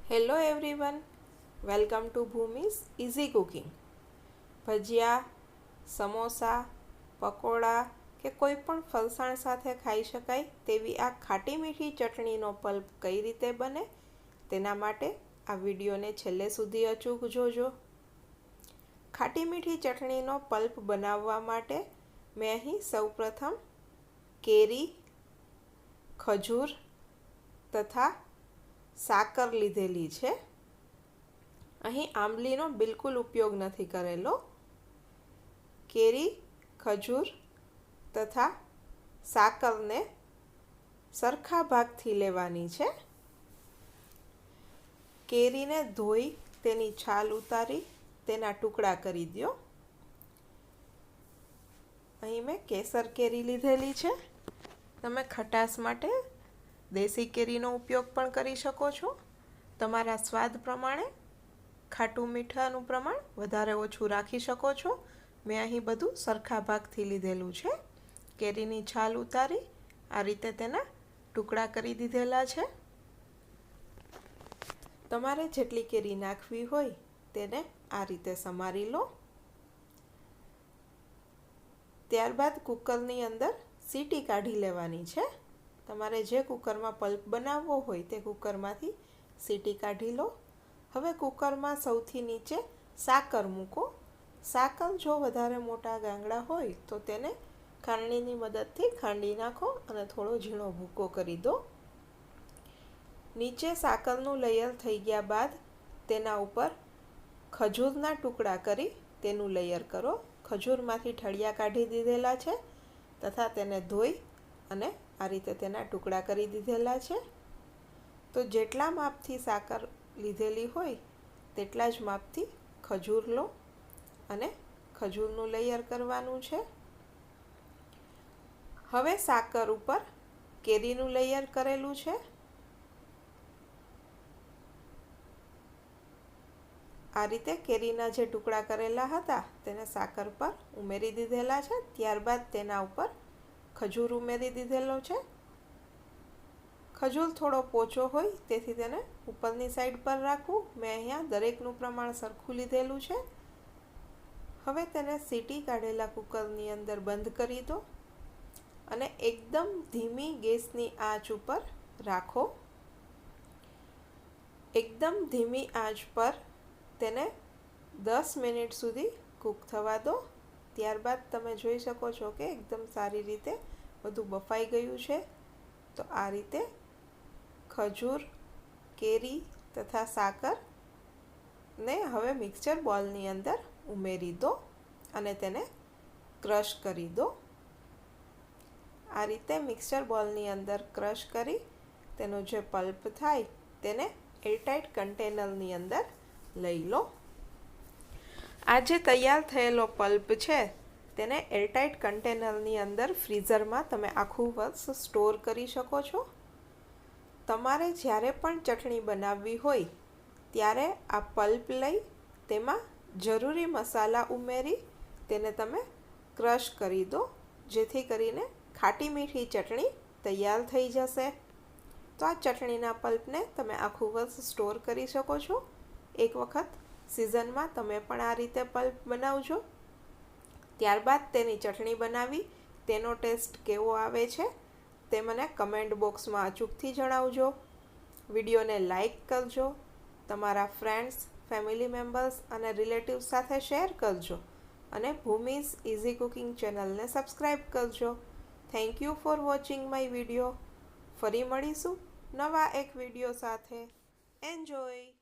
Hello everyone, welcome to Bhumi's easy cooking. Bhajiya, samosa, pakoda કે કોઈ પણ ફરસાણ સાથે ખાઈ શકાય તેવી આ ખાટી મીઠી ચટણીનો પલ્પ કઈ રીતે બને તેના માટે આ વિડીયોને છેલ્લે સુધી અચૂક જોજો. ખાટી મીઠી ચટણીનો પલ્પ બનાવવા માટે મેં અહીં સૌપ્રથમ કેરી, ખજૂર તથા સાકર લીધેલી છે. અહીં આંબલીનો બિલકુલ ઉપયોગ નથી કરેલો. કેરી, ખજૂર તથા સાકરને સરખા ભાગથી લેવાની છે. કેરીને ધોઈ તેની છાલ ઉતારી તેના ટુકડા કરી દો. અહીં મેં કેસર કેરી લીધેલી છે. તમે ખટાશ માટે દેશી કેરીનો ઉપયોગ પણ કરી શકો છો. તમારા સ્વાદ પ્રમાણે ખાટું મીઠાનું પ્રમાણ વધારે ઓછું રાખી શકો છો. મેં અહીં બધું સરખા ભાગથી લીધેલું છે. કેરીની છાલ ઉતારી આ રીતે તેના ટુકડા કરી દીધેલા છે. તમારે જેટલી કેરી નાખવી હોય તેને આ રીતે સમારી લો. ત્યારબાદ કુકરની અંદર સીટી કાઢી લેવાની છે. તમારે જે કુકરમાં પલ્પ બનાવવો હોય તે કુકરમાંથી સીટી કાઢી લો. હવે કુકરમાં સૌથી નીચે સાકર મૂકો. સાકર જો વધારે મોટા ગાંગડા હોય તો તેને ખાંડણીની મદદથી ખાંડી નાખો અને થોડો ઝીણો ભૂકો કરી દો. નીચે સાકરનું લેયર થઈ ગયા બાદ તેના ઉપર ખજૂરના ટુકડા કરી તેનું લેયર કરો. ખજૂરમાંથી ઠળિયા કાઢી દીધેલા છે તથા તેને ધોઈ અને આ રીતે તેના ટુકડા કરી દીધેલા છે. તો જેટલા માપથી સાકર લીધેલી હોય તેટલા જ માપથી ખજૂર લો અને ખજૂરનું લેયર કરવાનું છે. હવે સાકર ઉપર કેરીનું લેયર કરેલું છે. આ રીતે કેરીના જે ટુકડા કરેલા હતા તેને સાકર પર ઉમેરી દીધેલા છે. ત્યારબાદ તેના ઉપર ખજૂર ઉમેરી દીધેલો છે. ખજૂર થોડો પોચો હોય તેથી તેને ઉપરની સાઈડ પર રાખવું. મેં અહીંયા દરેકનું પ્રમાણ સરખું લીધેલું છે. હવે તેને સીટી કાઢેલા કુકરની અંદર બંધ કરી દો અને એકદમ ધીમી ગેસની આંચ ઉપર રાખો. એકદમ ધીમી આંચ પર તેને 10 મિનિટ સુધી કૂક થવા દો. ત્યારબાદ તમે જોઈ શકો છો કે એકદમ સારી રીતે બધું બફાઈ ગયું છે. તો આ રીતે ખજૂર, કેરી તથા સાકરને હવે મિક્સચર બોલની અંદર ઉમેરી દો અને તેને ક્રશ કરી દો. આ રીતે મિક્સચર બોલની અંદર ક્રશ કરી તેનો જે પલ્પ થાય તેને એરટાઇટ કન્ટેનરની અંદર લઈ લો. આ જે તૈયાર થયેલો પલ્પ છે તેને એરટાઇટ કન્ટેનરની અંદર ફ્રીઝરમાં તમે આખું વર્ષ સ્ટોર કરી શકો છો. તમારે જ્યારે પણ ચટણી બનાવવી હોય ત્યારે આ પલ્પ લઈ તેમાં જરૂરી મસાલા ઉમેરી તેને તમે ક્રશ કરી દો, જેથી કરીને ખાટી મીઠી ચટણી તૈયાર થઈ જશે. તો આ ચટણીના પલ્પને તમે આખું વર્ષ સ્ટોર કરી શકો છો. એક વખત સિઝનમાં તમે પણ આ રીતે પલ્પ બનાવજો. ત્યારબાદ તેની ચટણી બનાવી તેનો ટેસ્ટ કેવો આવે છે તે મને કમેન્ટ બોક્સમાં અચૂકથી જણાવજો. વિડીયોને લાઈક કરજો. તમારા ફ્રેન્ડ્સ, ફેમિલી મેમ્બર્સ અને રિલેટિવ્સ સાથે શેર કરજો અને ભૂમિઝ ઇઝી કુકિંગ ચેનલને સબસ્ક્રાઈબ કરજો. Thank you for watching my video. ફરી મળીશું નવા એક વિડીયો સાથે. એન્જોય.